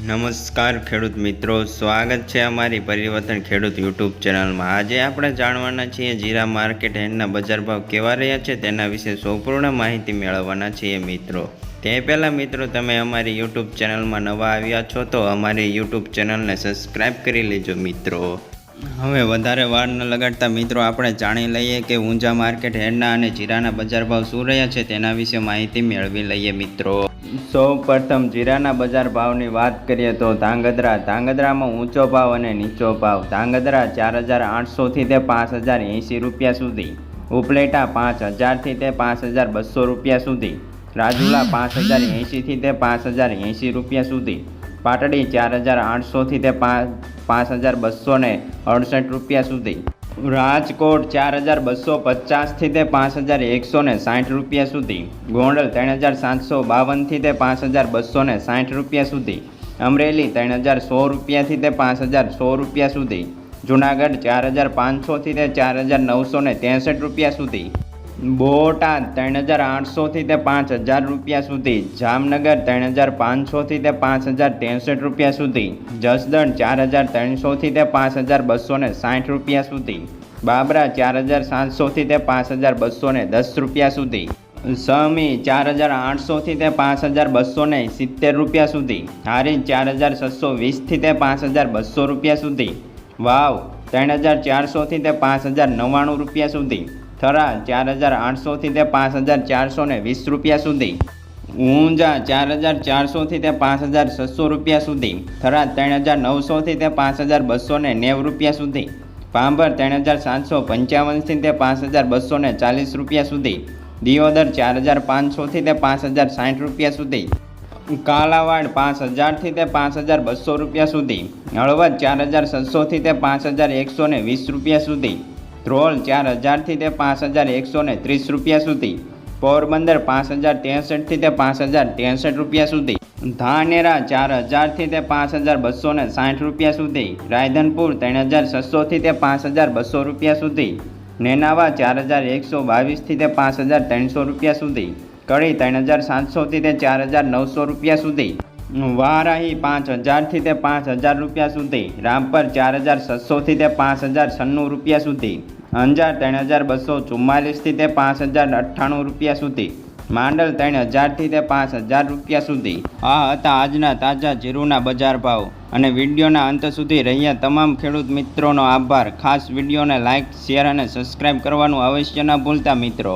નમસ્કાર ખેડૂત મિત્રો, સ્વાગત છે અમારી પરિવર્તન ખેડૂત યુટ્યુબ ચેનલમાં। આજે આપણે જાણવાના છીએ જીરા માર્કેટ યાર્ડના બજાર ભાવ કેવા રહ્યા છે તેના વિશે સંપૂર્ણ માહિતી મેળવવાના છીએ મિત્રો। તે પહેલાં મિત્રો, તમે અમારી યુટ્યુબ ચેનલમાં નવા આવ્યા છો તો અમારી યુટ્યુબ ચેનલને સબસ્ક્રાઈબ કરી લેજો મિત્રો। હવે વધારે વાર ન લગાડતા મિત્રો, આપણે જાણી લઈએ કે ઊંઝા માર્કેટ યાર્ડના અને જીરાના બજાર ભાવ શું રહ્યા છે તેના વિશે માહિતી મેળવી લઈએ મિત્રો। સૌ પ્રથમ જીરાના બજાર ભાવની વાત કરીએ તો ધાંગધ્રામાં ઊંચો ભાવ અને નીચો ભાવ। ધાંગધ્રા 4,800થી તે 5,080 રૂપિયા સુધી, ઉપલેટા 5,000થી તે 5,200 રૂપિયા સુધી, રાજુલા 5,080થી તે 5,080 રૂપિયા સુધી, પાટડી 4,800થી તે 5,268 રૂપિયા સુધી, રાજકોટ 4,250થી તે 5,160 રૂપિયા સુધી, ગોંડલ 3,752થી તે 5,260 રૂપિયા સુધી, અમરેલી 3,100 રૂપિયાથી તે 5,100 રૂપિયા સુધી, જુનાગઢ 4,500થી તે 4,963 રૂપિયા સુધી, બોટાદ 3,800થી તે 5,000 રૂપિયા સુધી, જામનગર 3,500થી તે 5,063 રૂપિયા સુધી, જસદણ 4,300થી તે 5,260 રૂપિયા સુધી, બાબરા 4,700થી તે 5,210 રૂપિયા સુધી, સમી 4,800થી તે 5,270 રૂપિયા સુધી, હારીજ 4,620થી તે 5,200 રૂપિયા સુધી, વાવ 3,400થી તે 5,099 રૂપિયા સુધી, થરા 4,800થી તે 5,420 રૂપિયા સુધી, ઊંઝા 4,400થી તે 5,600 રૂપિયા સુધી, થરાદ 3,900થી તે 5,290 રૂપિયા સુધી, ભાંભર 3,755થી તે 5,240 રૂપિયા સુધી, દિયોદર 4,500થી તે 5,060 રૂપિયા સુધી, કાલાવાડ 5,000થી તે 5,200 રૂપિયા સુધી, હળવદ 4,600થી તે 5,120 રૂપિયા સુધી, ધ્રોલ 4,000થી તે 5,130 રૂપિયા સુધી, પોરબંદર 5,063થી તે 5,063 રૂપિયા સુધી, ધાનેરા 4,000થી તે 5,260 રૂપિયા સુધી, રાયધનપુર 3,600થી તે 5,200 રૂપિયા સુધી, નેનાવા 4,122થી તે 5,300 રૂપિયા સુધી, કડી 3,700થી તે 4,900 રૂપિયા સુધી, વારાહી 5,000થી તે 5,000 રૂપિયા સુધી, રામપર 4,600થી તે 5,096 રૂપિયા સુધી, અંજાર 3,244થી તે 5,098 રૂપિયા સુધી, માંડલ 3,000થી તે 5,000 રૂપિયા સુધી। આ હતા આજના તાજા જીરુના બજાર ભાવ અને વિડીયોના અંત સુધી રહ્યા તમામ ખેડૂત મિત્રોનો આભાર। ખાસ વિડીયોને લાઇક, શેર અને સબસ્ક્રાઈબ કરવાનું અવશ્ય ન ભૂલતા મિત્રો।